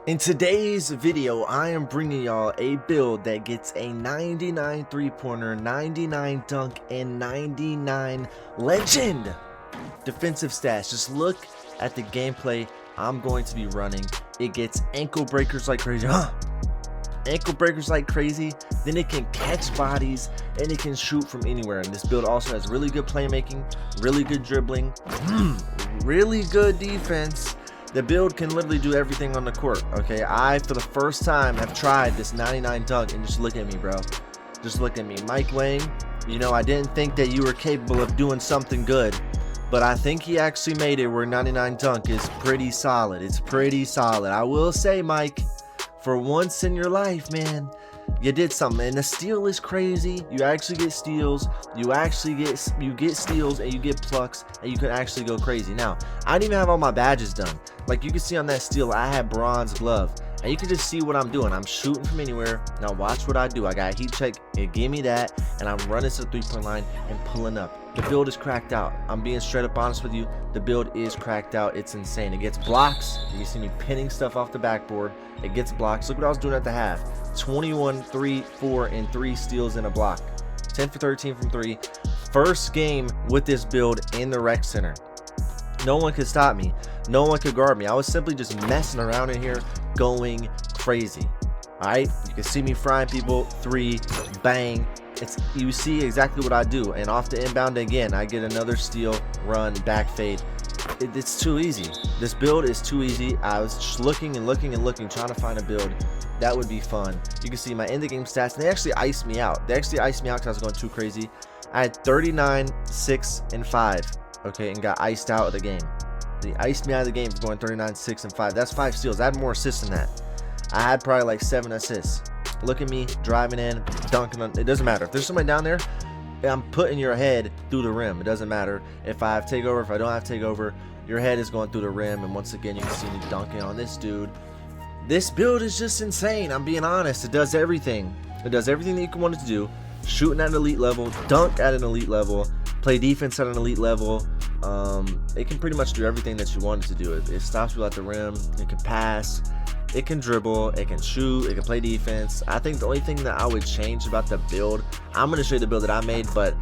In today's video, I am bringing y'all a build that gets a 99 3-pointer, 99 dunk, and 99 legend defensive stats. Just look at the gameplay I'm going to be running. It gets ankle breakers like crazy. Ankle breakers like crazy. Then it can catch bodies and it can shoot from anywhere. And this build also has really good playmaking, really good dribbling, really good defense. The build can literally do everything on the court. Okay, I for the first time have tried this 99 dunk, and just look at me, bro. Just look at me, mygm. You know, I didn't think that you were capable of doing something good, but I think he actually made it where 99 dunk is pretty solid. It's pretty solid. I will say, Mike, for once in your life, man, you did something. And the steal is crazy. You actually get steals. You get steals, and you get plucks, and you can actually go crazy. Now, I didn't even have all my badges done. Like you can see on that steal, I had bronze glove, and you can just see what I'm doing. I'm shooting from anywhere. Now watch what I do. I got heat check, and give me that, and I'm running to the 3-point line and pulling up. The build is cracked out. I'm being straight up honest with you. The build is cracked out. It's insane. It gets blocks. You can see me pinning stuff off the backboard. It gets blocks. Look what I was doing at the half. 21, 3, 4, and 3 steals in a block. 10 for 13 from 3. First game with this build in the rec center. No one could stop me. No one could guard me. I was simply just messing around in here, going crazy. Alright, you can see me frying people. 3, bang. You see exactly what I do. And off the inbound again, I get another steal, run, back fade. It's too easy. This build is too easy. I was just looking and looking and looking, trying to find a build that would be fun. You can see my end of game stats, and they actually iced me out. They actually iced me out because I was going too crazy. I had 39, 6, and 5. Okay, and got iced out of the game. They iced me out of the game for going 39, 6, and 5. That's 5 steals. I had more assists than that. I had probably like 7 assists. Look at me driving in, dunking on. It doesn't matter. If there's somebody down there, I'm putting your head through the rim. It doesn't matter if I have takeover, if I don't have takeover. Your head is going through the rim, and once again, you can see me dunking on this dude. This build is just insane. I'm being honest. It does everything. It does everything that you can want it to do. Shooting at an elite level, dunk at an elite level, play defense at an elite level. It can pretty much do everything that you want it to do. It stops you at the rim. It can pass. It can dribble. It can shoot. It can play defense. I think the only thing that I would change about the build, I'm going to show you the build that I made, but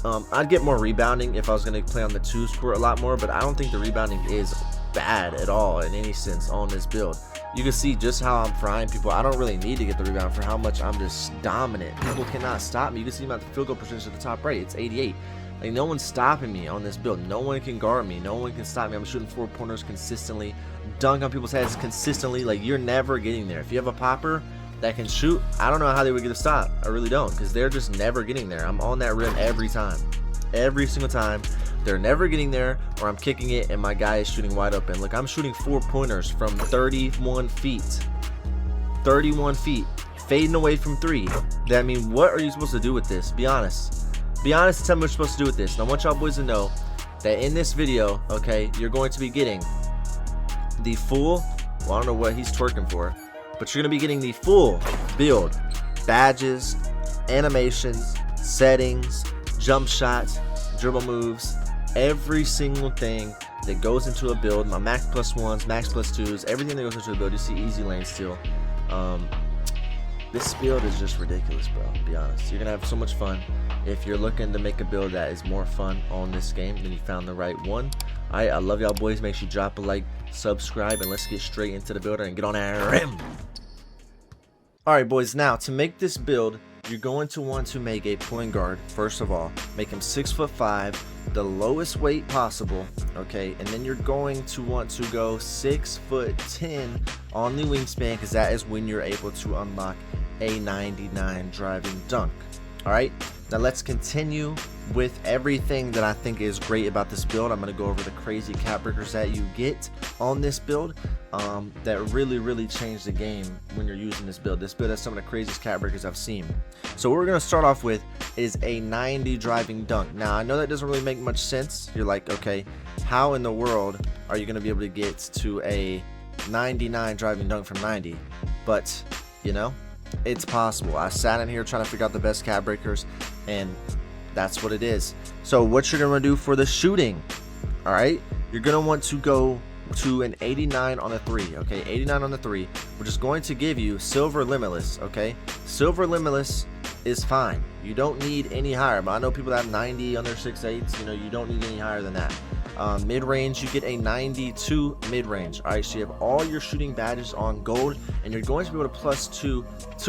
I'd get more rebounding if I was going to play on the 2s court a lot more, but I don't think the rebounding is bad at all in any sense on this build. You can see just how I'm frying people. I don't really need to get the rebound for how much I'm just dominant. People cannot stop me. You can see my field goal percentage at the top right. It's 88. Like, no one's stopping me on this build. No one can guard me. No one can stop me. I'm shooting 4-pointers consistently, dunk on people's heads consistently. Like, you're never getting there. If you have a popper that can shoot, I don't know how they would get a stop. I really don't, because they're just never getting there. I'm on that rim every time. Every single time. They're never getting there, or I'm kicking it and my guy is shooting wide open. Look, I'm shooting 4-pointers from 31 feet. 31 feet. Fading away from 3. I mean, what are you supposed to do with this? Be honest. Be honest and tell me what you're supposed to do with this. And I want y'all boys to know that in this video, okay, you're going to be getting the full, well, I don't know what he's twerking for, but you're going to be getting the full build. Badges, animations, settings, jump shots, dribble moves, every single thing that goes into a build. My max plus 1s, max plus 2s, everything that goes into a build. You see easy lane steal. This build is just ridiculous, bro, to be honest. You're gonna have so much fun. If you're looking to make a build that is more fun on this game, then you found the right one. Alright, I love y'all boys. Make sure you drop a like, subscribe, and let's get straight into the builder and get on that rim. Alright boys, now to make this build, you're going to want to make a point guard. First of all, make him 6'5", the lowest weight possible, okay? And then you're going to want to go 6'10" on the wingspan, because that is when you're able to unlock a 99 driving dunk. All right, now let's continue with everything that I think is great about this build. I'm going to go over the crazy cap breakers that you get on this build that really change the game when you're using this build. This build has some of the craziest cap breakers I've seen. So what we're going to start off with is a 90 driving dunk. Now I know that doesn't really make much sense. You're like, okay, how in the world are you going to be able to get to a 99 driving dunk from 90? But you know, it's possible. I sat in here trying to figure out the best cap breakers, and that's what it is. So what you're going to do for the shooting, all right, you're going to want to go to an 89 on the 3, okay, 89 on the 3, which is going to give you silver limitless, okay. Silver limitless is fine. You don't need any higher, but I know people that have 90 on their 6.8s, you know, you don't need any higher than that. Mid-range, you get a 92 mid-range. All right, so you have all your shooting badges on gold, and you're going to be able to plus two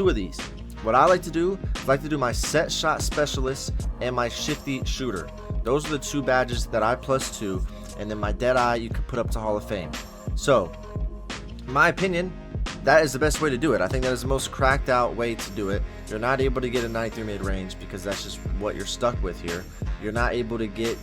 of these. What I like to do is my set shot specialist and my shifty shooter. Those are the 2 badges that I plus 2, and then my dead eye you can put up to Hall of Fame. So, in my opinion, that is the best way to do it. I think that is the most cracked out way to do it. You're not able to get a 93 mid-range because that's just what you're stuck with here. You're not able to get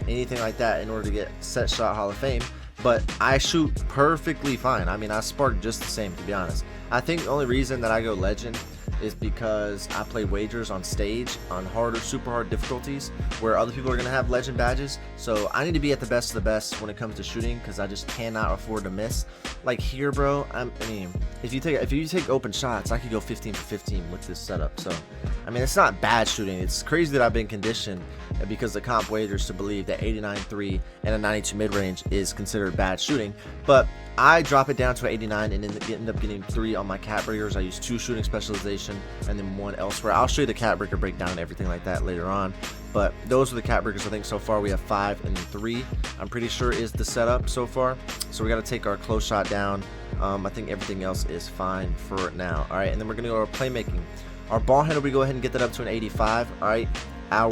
anything like that in order to get set shot Hall of Fame, but I shoot perfectly fine. I mean, I spark just the same, to be honest. I think the only reason that I go legend is because I play wagers on stage on harder, super hard difficulties where other people are going to have legend badges. So I need to be at the best of the best when it comes to shooting because I just cannot afford to miss. Like here, bro, I mean, if you take open shots, I could go 15 for 15 with this setup. So, I mean, it's not bad shooting. It's crazy that I've been conditioned because the comp wagers to believe that 89.3 and a 92 mid-range is considered bad shooting. But I drop it down to 89 and then end up getting 3 on my cat breakers. I use 2 shooting specialization and then 1 elsewhere. I'll show you the cat breaker breakdown and everything like that later on. But those are the cat breakers. I think so far we have 5 and then 3. I'm pretty sure is the setup so far. So we got to take our close shot down. I think everything else is fine for now. All right, and then we're gonna go to our playmaking. Our ball handle, we go ahead and get that up to an 85. All right. I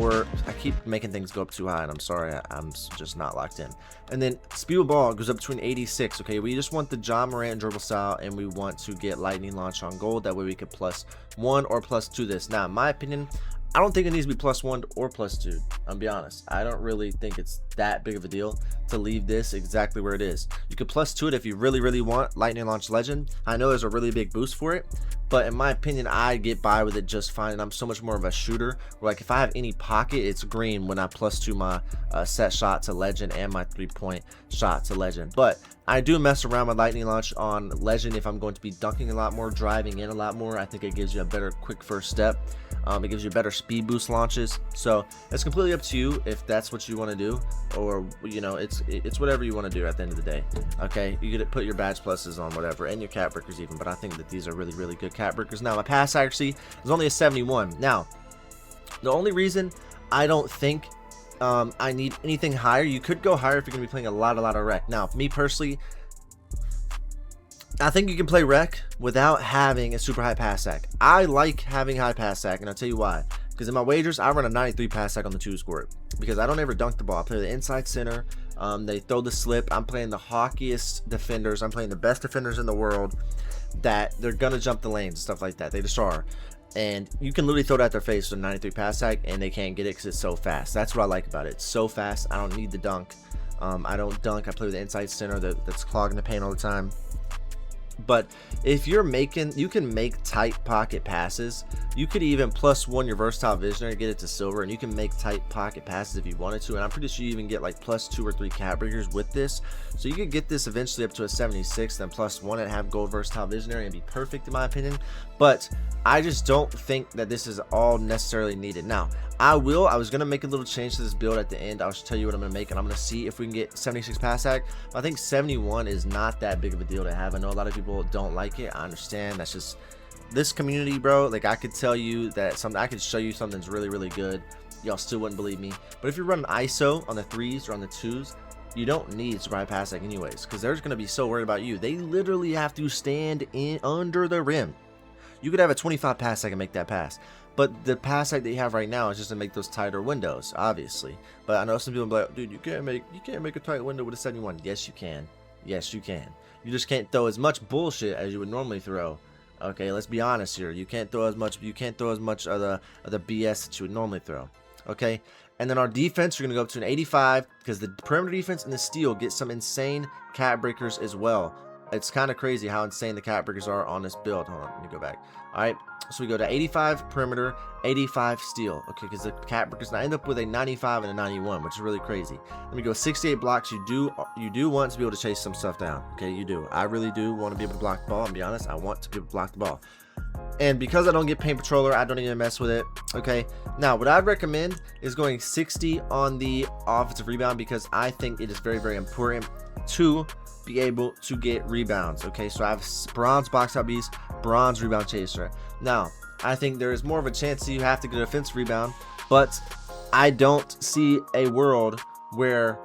keep making things go up too high, and I'm sorry, I'm just not locked in. And then speed of ball goes up to an 86. Okay, we just want the John Morant dribble style, and we want to get lightning launch on gold. That way we could +1 or +2 this. Now, in my opinion, I don't think it needs to be +1 or +2. I'll be honest. I don't really think it's that big of a deal to leave this exactly where it is. You could +2 it if you really, really want lightning launch legend. I know there's a really big boost for it, but in my opinion, I get by with it just fine. And I'm so much more of a shooter. Where like if I have any pocket, it's green when I +2 my set shot to legend and my 3-point shot to legend. But I do mess around with lightning launch on legend if I'm going to be dunking a lot more, driving in a lot more. I think it gives you a better quick first step. It gives you better speed boost launches. So it's completely up to you if that's what you want to do, or you know, it's whatever you want to do at the end of the day. Okay, you could put your badge pluses on whatever, and your cat breakers even, but I think that these are really, really good cat breakers. Now my pass accuracy is only a 71. Now the only reason I don't think I need anything higher, you could go higher if you're gonna be playing a lot of rec. Now me personally, I think you can play rec without having a super high pass sack. I like having high pass sack, and I'll tell you why. Because in my wagers, I run a 93 pass sack on the 2 squirt. Because I don't ever dunk the ball. I play the inside center. They throw the slip. I'm playing the hockiest defenders. I'm playing the best defenders in the world. That they're going to jump the lanes and stuff like that. They just are. And you can literally throw it at their face with a 93 pass sack, and they can't get it because it's so fast. That's what I like about it. It's so fast. I don't need the dunk. I don't dunk. I play with the inside center that's clogging the paint all the time. But if you're you can make tight pocket passes. You could even +1 your versatile visionary, get it to silver, and you can make tight pocket passes if you wanted to. And I'm pretty sure you even get like +2 or 3 cat breakers with this. So you could get this eventually up to a 76, then +1 and have gold versatile visionary and be perfect in my opinion. But I just don't think that this is all necessarily needed. Now, I was going to make a little change to this build at the end. I'll just tell you what I'm going to make, and I'm going to see if we can get 76 pass sack. I think 71 is not that big of a deal to have. I know a lot of people don't like it. I understand. That's just this community, bro. Like, I could tell you that I could show you something's really, really good. Y'all still wouldn't believe me. But if you're running ISO on the 3s or on the 2s, you don't need super high pass sack anyways, because they're just going to be so worried about you. They literally have to stand in under the rim. You could have a 25 pass sack and make that pass. But the pass sack that you have right now is just to make those tighter windows, obviously. But I know some people be like, dude, you can't make a tight window with a 71. Yes, you can. Yes, you can. You just can't throw as much bullshit as you would normally throw. Okay, let's be honest here. You can't throw as much. You can't throw as much of the BS that you would normally throw. Okay, and then our defense, you're gonna go up to an 85 because the perimeter defense and the steal get some insane cat breakers as well. It's kind of crazy how insane the cat breakers are on this build. Hold on, let me go back. All right, so we go to 85 perimeter, 85 steal. Okay, because the cat breakers, and I end up with a 95 and a 91, which is really crazy. Let me go 68 blocks. You do want to be able to chase some stuff down. Okay, you do. I really do want to be able to block the ball. And be honest, I want to be able to block the ball. And because I don't get paint patroller, I don't even mess with it. Okay, now what I'd recommend is going 60 on the offensive rebound, because I think it is very, very important to be able to get rebounds. Okay, so I have bronze box out beast, bronze rebound chaser. Now, I think there is more of a chance that you have to get a defensive rebound, but I don't see a world where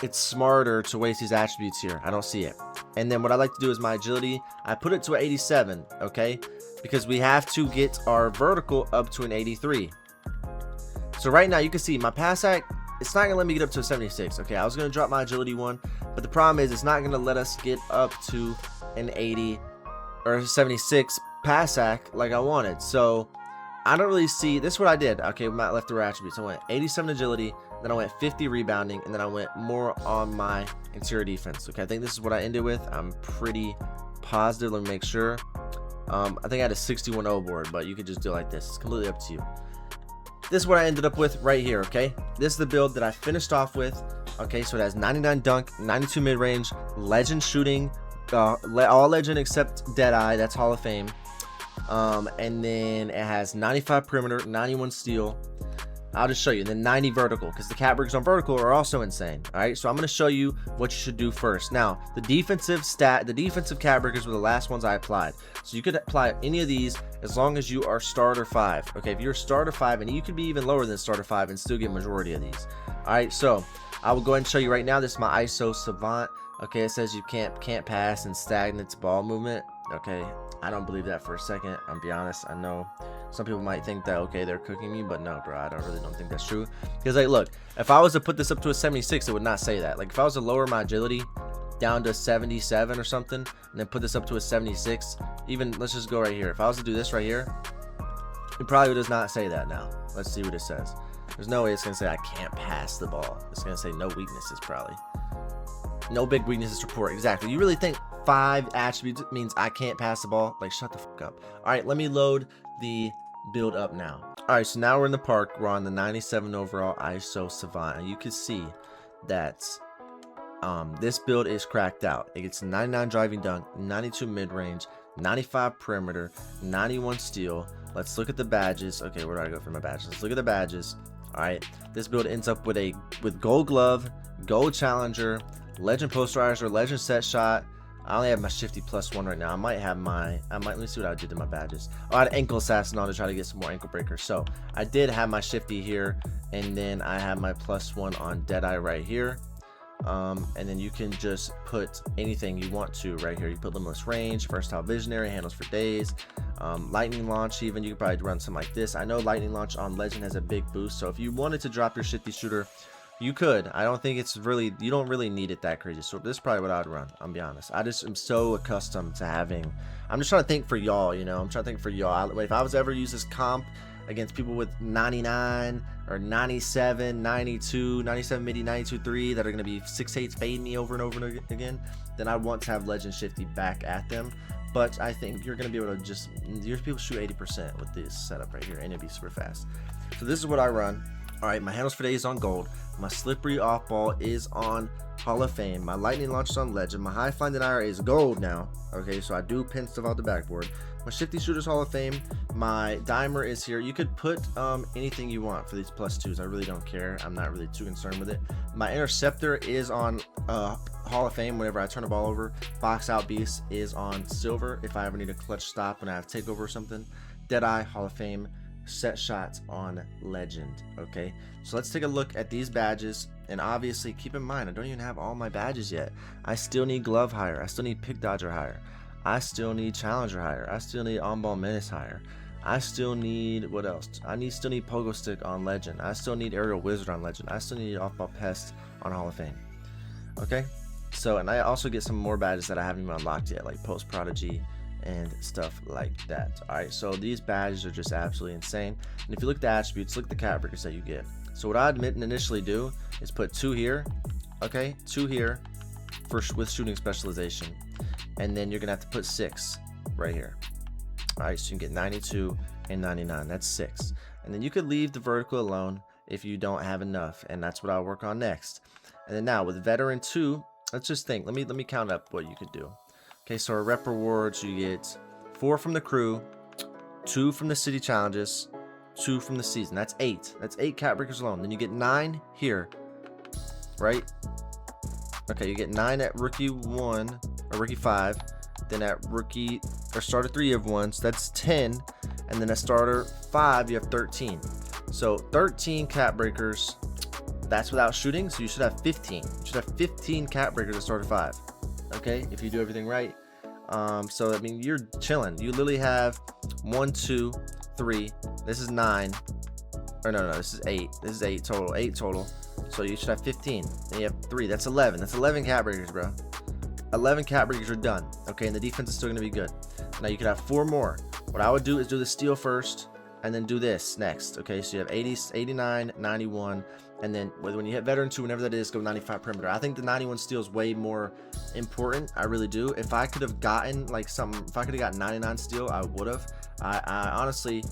it's smarter to waste these attributes here. I don't see it. And then what I like to do is my agility, I put it to an 87, okay? Because we have to get our vertical up to an 83. So right now you can see my pass act, it's not gonna let me get up to a 76. Okay, I was gonna drop my agility one, but the problem is it's not gonna let us get up to an 80 or 76 pass act like I wanted. So I don't really see, this is what I did. Okay, with my left to right attributes, I went 87 agility, then I went 50 rebounding, and then I went more on my interior defense. Okay, I think this is what I ended with. I'm pretty positive. Let me make sure. I think I had a 61-0 board, but you could just do it like this. It's completely up to you. This is what I ended up with right here. Okay, this is the build that I finished off with. Okay, so it has 99 dunk, 92 mid-range, legend shooting, all legend except Deadeye, that's Hall of Fame. And then it has 95 perimeter, 91 steal. I'll just show you. And then 90 vertical, because the cat breakers on vertical are also insane. All right, so I'm going to show you what you should do first. Now, the defensive cat breakers were the last ones I applied. So you could apply any of these as long as you are starter 5. Okay, if you're starter 5, and you could be even lower than starter 5 and still get majority of these. All right, so I will go ahead and show you right now. This is my ISO Savant. Okay, it says you can't pass and stagnant ball movement. Okay, I don't believe that for a second. I'll be honest. I know some people might think that, okay, they're cooking me, but no, bro, I really don't think that's true. Because, like, look, if I was to put this up to a 76, it would not say that. Like, if I was to lower my agility down to 77 or something, and then put this up to a 76, even, let's just go right here. If I was to do this right here, it probably does not say that now. Let's see what it says. There's no way it's going to say I can't pass the ball. It's going to say no weaknesses, probably. No big weaknesses report. Exactly. You really think 5 attributes means I can't pass the ball? Like, shut the fuck up. All right, let me load the build up now. All right, so now we're in the park. We're on the 97 overall ISO Savant, and you can see that this build is cracked out. It gets 99 driving dunk, 92 mid-range, 95 perimeter, 91 steal. Let's look at the badges. Okay, where do I go for my badges? Let's look at the badges. All right, this build ends up with gold glove, gold challenger, legend posterizer, legend set shot. I only have my shifty +1 right now. I might let me see what I did to my badges. Oh, I had ankle assassin on to try to get some more ankle breakers. So I did have my shifty here, and then I have my +1 on Deadeye right here. And then you can just put anything you want to right here. You put limitless range, versatile visionary, handles for days, lightning launch. Even you could probably run something like this. I know lightning launch on legend has a big boost, so if you wanted to drop your shifty shooter, you could. I don't think it's really, you don't really need it that crazy. So this is probably what I'd run. I'll be honest. I just am so accustomed to having, I'm just trying to think for y'all, you know, I'm trying to think for y'all. If I was ever use this comp against people with 99 or 97, 92, 97 midi, 92 3 that are going to be 6/8 fading me over and over again, then I want to have legend shifty back at them. But I think you're going to be able to just, your people shoot 80% with this setup right here, and it'd be super fast. So this is what I run. All right, my handles for days is on gold. My slippery off ball is on Hall of Fame. My lightning launch is on legend. My high flying denier is gold now. Okay, so I do pin stuff out the backboard. My shifty shooter's Hall of Fame. My dimer is here. You could put anything you want for these +2s. I really don't care. I'm not really too concerned with it. My interceptor is on Hall of Fame whenever I turn the ball over. Box out beast is on silver if I ever need a clutch stop when I have takeover or something. Deadeye, Hall of Fame. Set shots on legend. Okay, so let's take a look at these badges, and obviously keep in mind I don't even have all my badges yet. I still need glove higher, I still need pick dodger higher, I still need challenger higher, I still need on ball menace higher, I still need, what else? Still need pogo stick on legend, I still need aerial wizard on legend, I still need off ball pest on Hall of Fame. Okay, so, and I also get some more badges that I haven't even unlocked yet, like post prodigy and stuff like that. All right, so these badges are just absolutely insane. And if you look at the attributes, look at the cat breakers that you get. So what I'd initially do is put 2 here, okay, 2 here with shooting specialization, and then you're gonna have to put 6 right here. All right, so you can get 92 and 99. That's 6, and then you could leave the vertical alone if you don't have enough, and that's what I'll work on next. And then now with veteran 2, let's just think. Let me count up what you could do. Okay, so our rep rewards, you get 4 from the crew, 2 from the city challenges, 2 from the season. That's 8. That's 8 cat breakers alone. Then you get 9 here, right? Okay, you get 9 at rookie 1 or rookie 5. Then at rookie or starter 3 you have 1, so that's 10. And then at starter 5 you have 13. So 13 cat breakers. That's without shooting, so you should have 15. You should have 15 cat breakers at starter 5. Okay, if you do everything right. So I mean, you're chilling. You literally have 1, 2, 3. This is 9. Or no, this is 8. This is 8 total. 8 total. So you should have 15. Then you have 3. That's 11. That's 11 cat breakers, bro. 11 cat breakers are done. Okay, and the defense is still gonna be good. Now you could have 4 more. What I would do is do the steal first, and then do this next. Okay, so you have 80, 89, 91, and then when you hit veteran 2, whenever that is, go 95 perimeter. I think the 91 steal is way more important. I really do. If I could have gotten like something, if I could have got 99 steal, I would have. I honestly,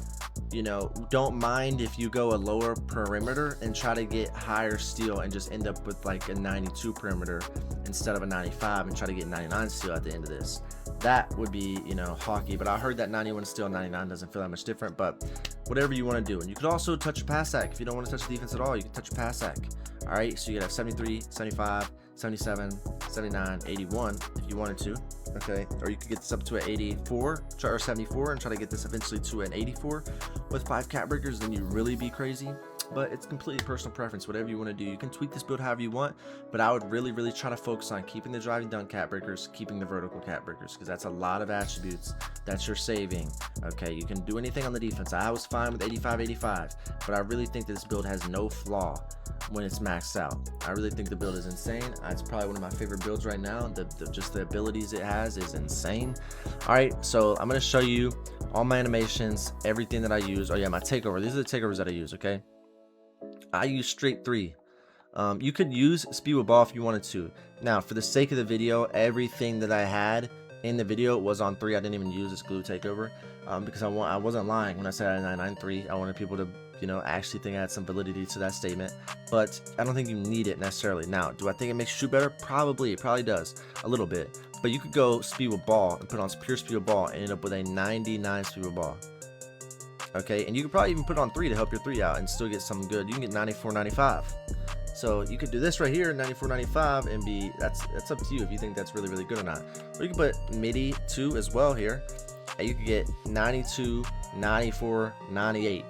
you know, don't mind if you go a lower perimeter and try to get higher steal and just end up with like a 92 perimeter instead of a 95 and try to get 99 steal at the end of this. That would be, you know, hockey. But I heard that 91 steal, 99 doesn't feel that much different. But whatever you want to do. And you could also touch a pass sack. If you don't want to touch the defense at all, you can touch a pass sack. All right, so you could have 73, 75, 77, 79, 81 if you wanted to. Okay, or you could get this up to an 84 or 74 and try to get this eventually to an 84 with 5 cat breakers. Then you really be crazy. But it's completely personal preference. Whatever you want to do, you can tweak this build however you want, but I would really try to focus on keeping the driving dunk cat breakers, keeping the vertical cat breakers, because that's a lot of attributes that you're saving. Okay, you can do anything on the defense. I was fine with 85, but I really think that this build has no flaw when it's maxed out. I really think the build is insane. It's probably one of my favorite builds right now. Just the abilities it has is insane. All right, so I'm going to show you all my animations, everything that I use. Oh yeah, my takeover. These are the takeovers that I use, okay? I use straight 3. You could use speed with ball if you wanted to. Now, for the sake of the video, everything that I had in the video was on 3. I didn't even use this glue takeover because I wasn't lying when I said I had 993. I wanted people to, you know, actually think I had some validity to that statement. But I don't think you need it necessarily. Now, do I think it makes you shoot better? Probably. It probably does a little bit. But you could go speed with ball and put on pure speed with ball and end up with a 99 speed with ball. Okay, and you could probably even put it on 3 to help your 3 out and still get something good. You can get 94, 95. So you could do this right here, 94, 95, and be, that's up to you if you think that's really good or not. Or you can put MIDI 2 as well here, and you could get 92, 94, 98.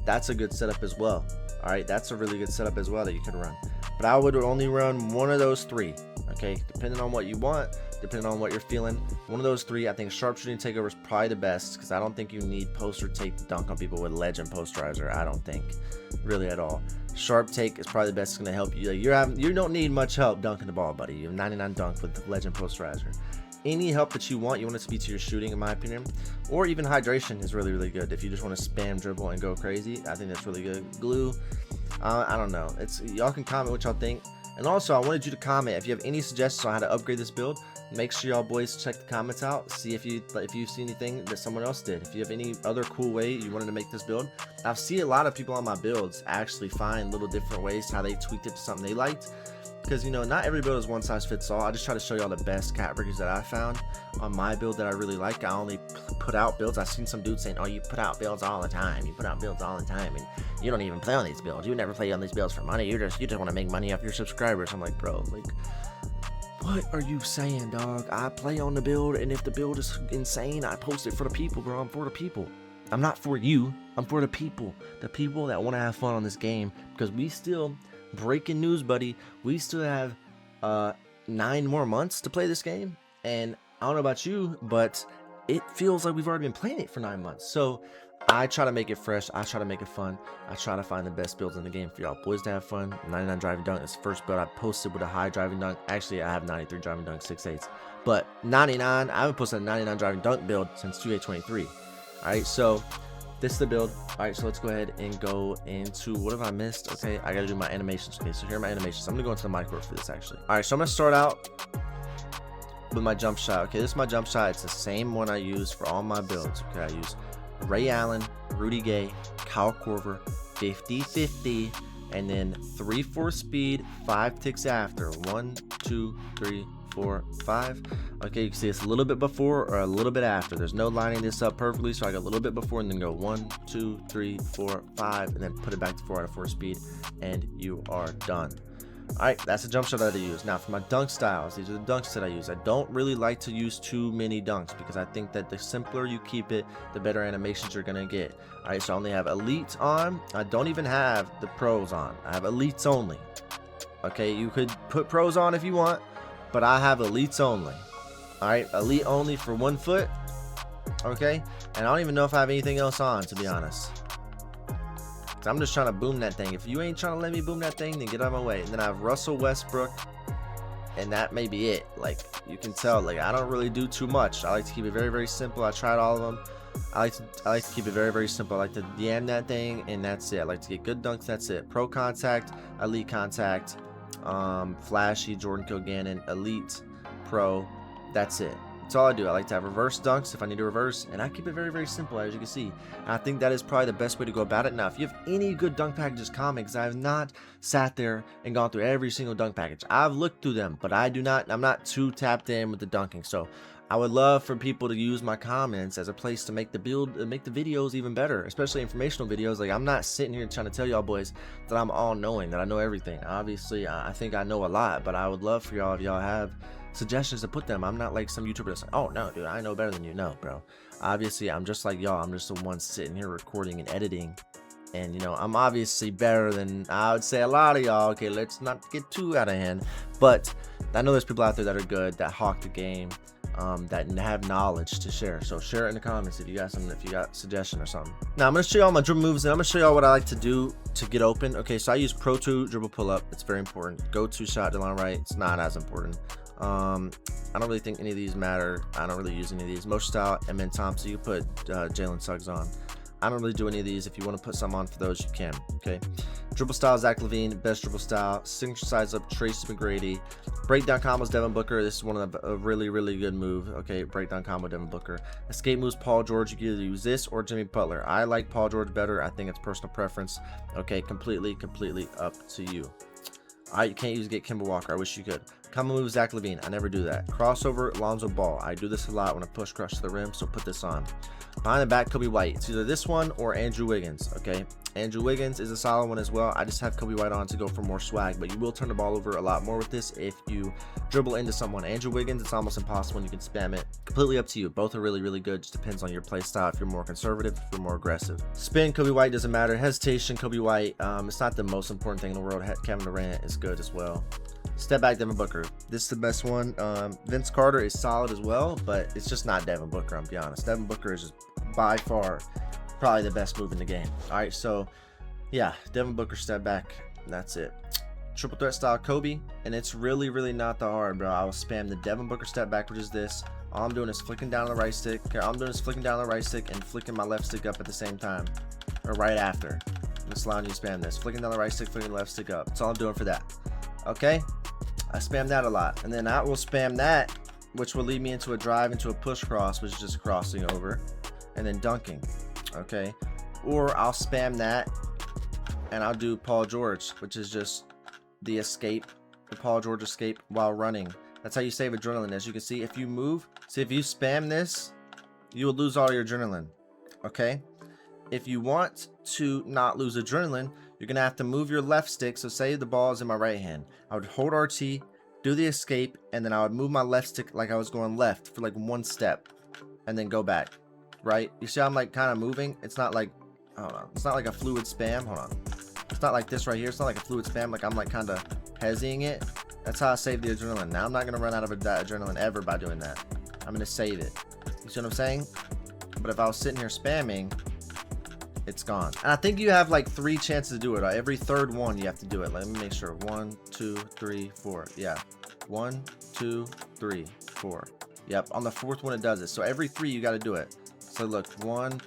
That's a good setup as well. All right, that's a really good setup as well that you could run. But I would only run one of those 3. Okay, depending on what you want, depending on what you're feeling. One of those 3, I think sharpshooting takeover is probably the best because I don't think you need poster take to dunk on people with legend posterizer. I don't think really at all. Sharp take is probably the best. It's gonna help you. You don't need much help dunking the ball, buddy. You have 99 dunk with legend posterizer. Any help that you want it to be to your shooting, in my opinion, or even hydration is really good. If you just want to spam dribble and go crazy, I think that's really good. Glue, I don't know. It's y'all can comment what y'all think. And also, I wanted you to comment if you have any suggestions on how to upgrade this build. Make sure y'all boys check the comments out. See if you see anything that someone else did. If you have any other cool way you wanted to make this build. I've seen a lot of people on my builds actually find little different ways how they tweaked it to something they liked. Because, you know, not every build is one size fits all. I just try to show y'all the best cat breakers that I found on my build that I really like. I only put out builds. I've seen some dudes saying, oh, you put out builds all the time. You put out builds all the time. And you don't even play on these builds. You never play on these builds for money. You just want to make money off your subscribers. I'm like, bro, like, what are you saying, dog? I play on the build, and if the build is insane, I post it for the people, bro. I'm for the people. I'm not for you. I'm for the people. The people that want to have fun on this game. Because we still... breaking news, buddy, we still have 9 more months to play this game, and I don't know about you, but it feels like we've already been playing it for 9 months. So I try to make it fresh, I try to make it fun, I try to find the best builds in the game for y'all boys to have fun. 99 driving dunk is the first build I posted with a high driving dunk. Actually, I have 93 driving dunk 6/8, but 99, I haven't posted a 99 driving dunk build since 2K23. All right, so this is the build. All right, so let's go ahead and go into, what have I missed? Okay, I gotta do my animations. Okay, so here are my animations. I'm gonna go into the mycareer for this actually. All right, so I'm gonna start out with my jump shot. Okay, this is my jump shot. It's the same one I use for all my builds. Okay, I use Ray Allen, Rudy Gay, Kyle Korver, 50-50, and then 3/4 speed, 5 ticks after. 1, 2, 3, 4, 5. Okay, you can see it's a little bit before or a little bit after. There's no lining this up perfectly, so I got a little bit before and then go 1, 2, 3, 4, 5, and then put it back to 4 out of 4 speed, and you are done. Alright, that's the jump shot that I use. Now for my dunk styles, these are the dunks that I use. I don't really like to use too many dunks because I think that the simpler you keep it, the better animations you're going to get. Alright, so I only have elites on. I don't even have the pros on. I have elites only. Okay, you could put pros on if you want, but I have elites only. Alright, elite only for 1 foot. Okay, and I don't even know if I have anything else on, to be honest. I'm just trying to boom that thing. If you ain't trying to let me boom that thing, then get out of my way. And then I have Russell Westbrook, and that may be it. Like, you can tell, like, I don't really do too much. I like to keep it very, very simple. I tried all of them. I like to keep it very, very simple. I like to yam that thing, and that's it. I like to get good dunks. That's it. Pro contact, elite contact, flashy, Jordan Kilgannon, elite, pro. That's it. That's all I do. I like to have reverse dunks if I need to reverse, and I keep it very, very simple, as you can see. And I think that is probably the best way to go about it. Now, if you have any good dunk packages, comment, because I have not sat there and gone through every single dunk package. I've looked through them, but I'm not too tapped in with the dunking. So I would love for people to use my comments as a place to make the videos even better, especially informational videos. Like, I'm not sitting here trying to tell y'all boys that I'm all knowing, that I know everything. Obviously, I think I know a lot, but I would love for y'all, if y'all have suggestions, to put them. I'm not like some YouTuber that's like, oh no dude, I know better than you. No bro, obviously I'm just like y'all. I'm just the one sitting here recording and editing, and you know, I'm obviously better than, I would say, a lot of y'all. Okay, let's not get too out of hand, but I know there's people out there that are good, that hawk the game, that have knowledge to share. So share it in the comments if you got something, if you got suggestion or something. Now I'm gonna show y'all my dribble moves, and I'm gonna show y'all what I like to do to get open. Okay, so I use Pro 2 dribble pull up. It's very important. Go to shot to line right. It's not as important. I don't really think any of these matter. I don't really use any of these. Motion style, and then Thompson. You can put Jalen Suggs on. I don't really do any of these. If you want to put some on for those, you can. Okay. Dribble style, Zach LaVine. Best dribble style. Signature size up, Tracy McGrady. Breakdown combos, Devin Booker. This is one of a really, really good move. Okay. Breakdown combo, Devin Booker. Escape moves, Paul George. You can either use this or Jimmy Butler. I like Paul George better. I think it's personal preference. Okay. Completely up to you. Alright, you can't use Get Kemba Walker. I wish you could. Combo move, Zach LaVine. I never do that. Crossover, Lonzo Ball. I do this a lot when I push crush to the rim, so put this on. Behind the back, Kobe White. It's either this one or Andrew Wiggins. Okay, Andrew Wiggins is a solid one as well. I just have Kobe White on to go for more swag, but you will turn the ball over a lot more with this if you dribble into someone. Andrew Wiggins, it's almost impossible, and you can spam it. Completely up to you. Both are really, really good. Just depends on your play style. If you're more conservative, if you're more aggressive. Spin, Kobe White, doesn't matter. Hesitation, Kobe White. It's not the most important thing in the world. Kevin Durant is good as well. Step back, Devin Booker. This is the best one. Vince Carter is solid as well, but it's just not Devin Booker, I'm be honest. Devin Booker is just by far probably the best move in the game. All right, so yeah, Devin Booker step back. That's it. Triple threat style Kobe, and it's really, really not that hard, bro. I will spam the Devin Booker step back, which is this. All I'm doing is flicking down the right stick. Okay, all I'm doing is flicking down the right stick and flicking my left stick up at the same time, or right after. I'm just allowing you to spam this. Flicking down the right stick, flicking the left stick up. That's all I'm doing for that. Okay, I spam that a lot, and then I will spam that, which will lead me into a drive into a push cross, which is just crossing over and then dunking. Okay, or I'll spam that and I'll do Paul George, which is just the escape, the Paul George escape while running. That's how you save adrenaline. As you can see, if you move, see, if you spam this, you will lose all your adrenaline. Okay, if you want to not lose adrenaline, you're gonna have to move your left stick. So say the ball is in my right hand, I would hold RT, do the escape, and then I would move my left stick like I was going left for like one step, and then go back. Right? You see how I'm like kind of moving? It's not like, hold on, it's not like a fluid spam. Hold on, it's not like this right here. It's not like a fluid spam. Like I'm like kind of hezzying it. That's how I save the adrenaline. Now I'm not gonna run out of that adrenaline ever by doing that. I'm gonna save it. You see what I'm saying? But if I was sitting here spamming, it's gone. And I think you have like 3 chances to do it. Every third one you have to do it. Let me make sure. 1, 2, 3, 4. Yeah. 1, 2, 3, 4. Yep. On the 4th one it does it. So every 3 you got to do it. So look, 1.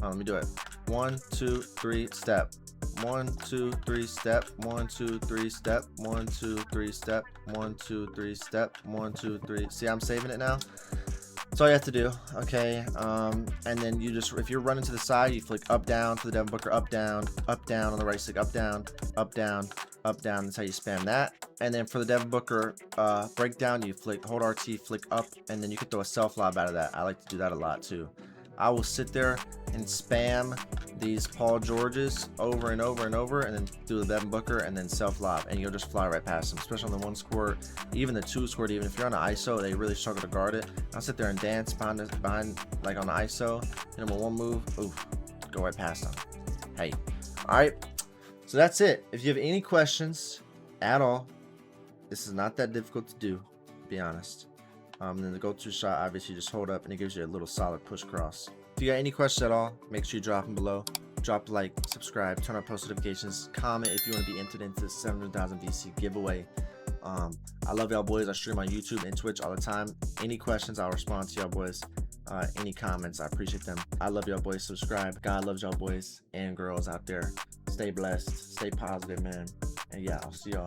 Oh, let me do it. 1, 2, 3, step. 1, 2, 3, step. 1, 2, 3, step. 1, 2, 3, step. 1, 2, 3, step. 1, 2, 3. See, I'm saving it now. That's all you have to do. Okay, and then you just, if you're running to the side, you flick up down for the Devin Booker, up down on the right stick, up down, up down, up down. That's how you spam that. And then for the Devin Booker breakdown, you flick, hold RT, flick up, and then you can throw a self lob out of that. I like to do that a lot too. I will sit there and spam these Paul Georges over and over and over, and then do the Devin Booker and then self-lob, and you'll just fly right past them, especially on the 1 squirt, even the 2 squirt. Even if you're on an ISO, they really struggle to guard it. I'll sit there and dance behind like on the ISO, hit them with 1 move, oof, go right past them. Hey, all right, so that's it. If you have any questions at all, this is not that difficult to do, to be honest. And then the go-to shot, obviously, just hold up and it gives you a little solid push cross. If you got any questions at all, make sure you drop them below. Drop a like, subscribe, turn on post notifications, comment if you want to be entered into the 700,000 VC giveaway. I love y'all boys. I stream on YouTube and Twitch all the time. Any questions, I'll respond to y'all boys. Any comments, I appreciate them. I love y'all boys. Subscribe. God loves y'all boys and girls out there. Stay blessed. Stay positive, man. And yeah, I'll see y'all.